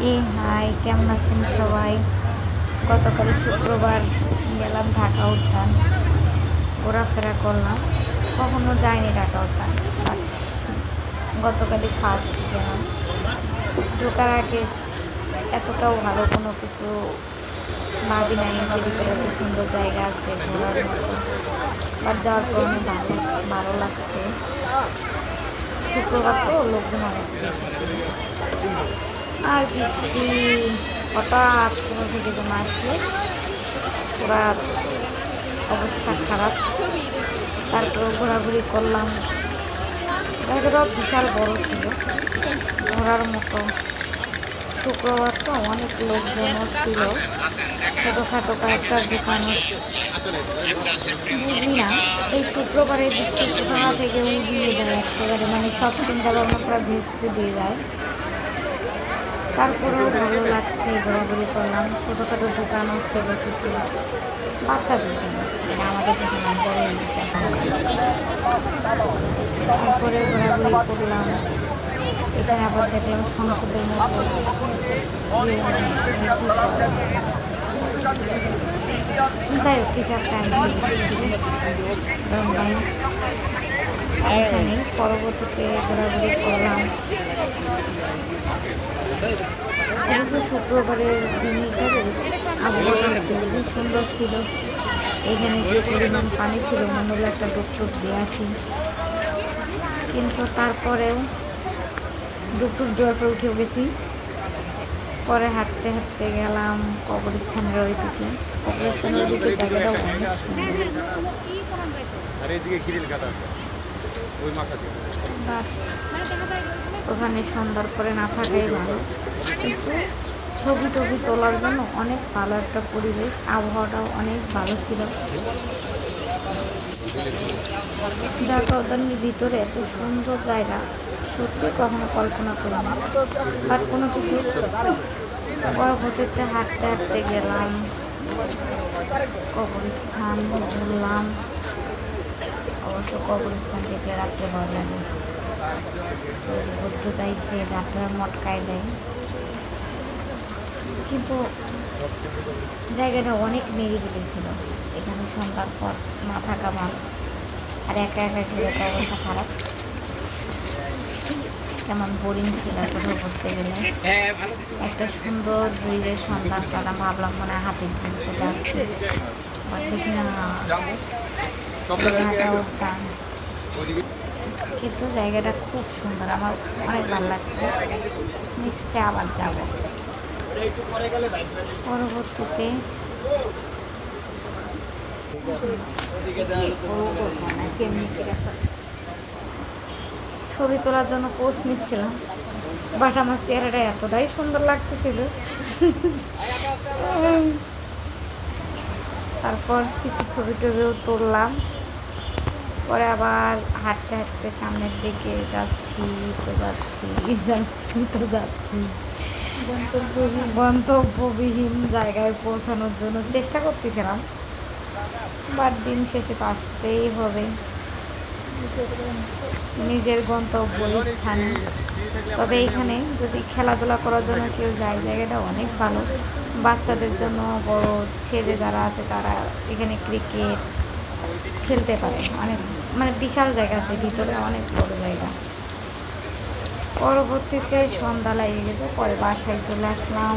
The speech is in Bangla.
হাই, কেমন আছেন সবাই? গতকাল শুক্রবার গেলাম ঢাকা উদ্যান, ঘোরাফেরা করলাম। কখনো যাইনি ঢাকা উদ্যান, বাট গতকালই ফার্স্ট গেলাম। ঢোকার আগে এতটাও ভালো কোনো কিছু ভাবি নাই যে ভিতরে এত সুন্দর জায়গা আছে ঘোরার মতো। বাট যাওয়ার পর অনেক ভালো ভালো লাগছে। শুক্রবার তো লোকজন অনেক বেশি ছিল। আর বৃষ্টি হঠাৎ কোনো থেকে যেন আসলো, পুরা অবস্থা খারাপ। তারপর ঘোরাঘুরি করলাম। জায়গাটা বিশাল বড় ছিল, ঘোরার মতো। শুক্রবার তো অনেক লোকজনও ছিল। ছোটোখাটো কয়েকটা দোকানও বুঝি না এই শুক্রবারে বৃষ্টি কোথা থেকে উড়িয়ে দেয় একেবারে, মানে সব চিন্তা ভাবনা পুরো ভেস্তে দিয়ে যায়। তারপরেও ভালো লাগছে, ঘোরাঘুরি করলাম। ছোটোখাটো দোকানও ছিল কিছু, বাচ্চাদের জন্য, মানে আমাদের দোকান বড় হয়ে গেছে এখন। তারপরে ঘোরাঘুরি করলাম। এখানে আবার দেখলাম সংসদের মতো যাই হোক কিছু একটা সমস্যা নেই। পরবর্তীতে ঘোরাঘুরি করলাম। অবশ্য শুক্রবারের দিন হিসাবে আবহাওয়াটা খুবই সুন্দর ছিল। এখানে যে পরিমাণ পানি ছিল মনে হলো একটা ডুবটুপ দিয়ে আসি, কিন্তু তারপরেও ডুবটুপ দেওয়ার পর উঠেও গেছি। পরে হাঁটতে হাঁটতে গেলাম কবরস্থানের ওই দিকে। কবরস্থানের ওই দিকে জায়গাটাও অনেক সুন্দর। ওখানে সুন্দর করে না থাকাই ভালো, কিন্তু ছবি টবি তোলার জন্য অনেক ভালো একটা পরিবেশ। আবহাওয়াটাও অনেক ভালো ছিল। ঢাকা উদ্যানের ভিতরে এত সুন্দর জায়গা সত্যি কখনো কল্পনা করি না। বাট কোনো কিছু পরবর্তীতে হাঁটতে হাঁটতে গেলাম কবরস্থান, ঘুরলাম। অবশ্য কবরস্থান থেকে রাত্রে ভয় লাগে, বুদ্ধতাই সে রাত্রে মটকায় দেয়। কিন্তু জায়গাটা অনেক নিরিবিলি ছিল। এখানে সন্ধ্যার পর না থাকা ভালো। আর একা একা ঘুরে তো অবস্থা খারাপ, কেমন বোরিং ফিলার কোথাও ঘুরতে গেলে। একটা সুন্দর ব্রিজের সন্ধান পেলাম, ভাবলাম মনে হয় হাতির দিন চলে আসছে, বাট দেখি না ঢাকা উদ্যান। কিন্তু জায়গাটা খুব সুন্দর, আমার অনেক ভালো লাগছে। নেক্সটে আবার যাব। পরবর্তীতে ছবি তোলার জন্য পোস্ট নিচ্ছিলাম, বাট আমার চেহারাটা এতটাই সুন্দর লাগতেছিল। তারপর কিছু ছবি টবিও তুললাম। পরে আবার হাঁটতে হাঁটতে সামনের দিকে যাচ্ছি গন্তব্যবিহীন জায়গায় পৌঁছানোর জন্য চেষ্টা করতেছিলাম, বাট দিন শেষে তো আসতেই হবে নিজের গন্তব্যস্থানে। তবে এইখানে যদি খেলাধুলা করার জন্য কেউ যায়, জায়গাটা অনেক ভালো। বাচ্চাদের জন্য, বড় ছেলে যারা আছে তারা এখানে ক্রিকেট খেলতে পারে। অনেক মানে বিশাল জায়গা আছে ভিতরে, অনেক বড় জায়গা। পরবর্তীতে সন্ধ্যা লেগে গেছে, পরে বাসায় চলে আসলাম।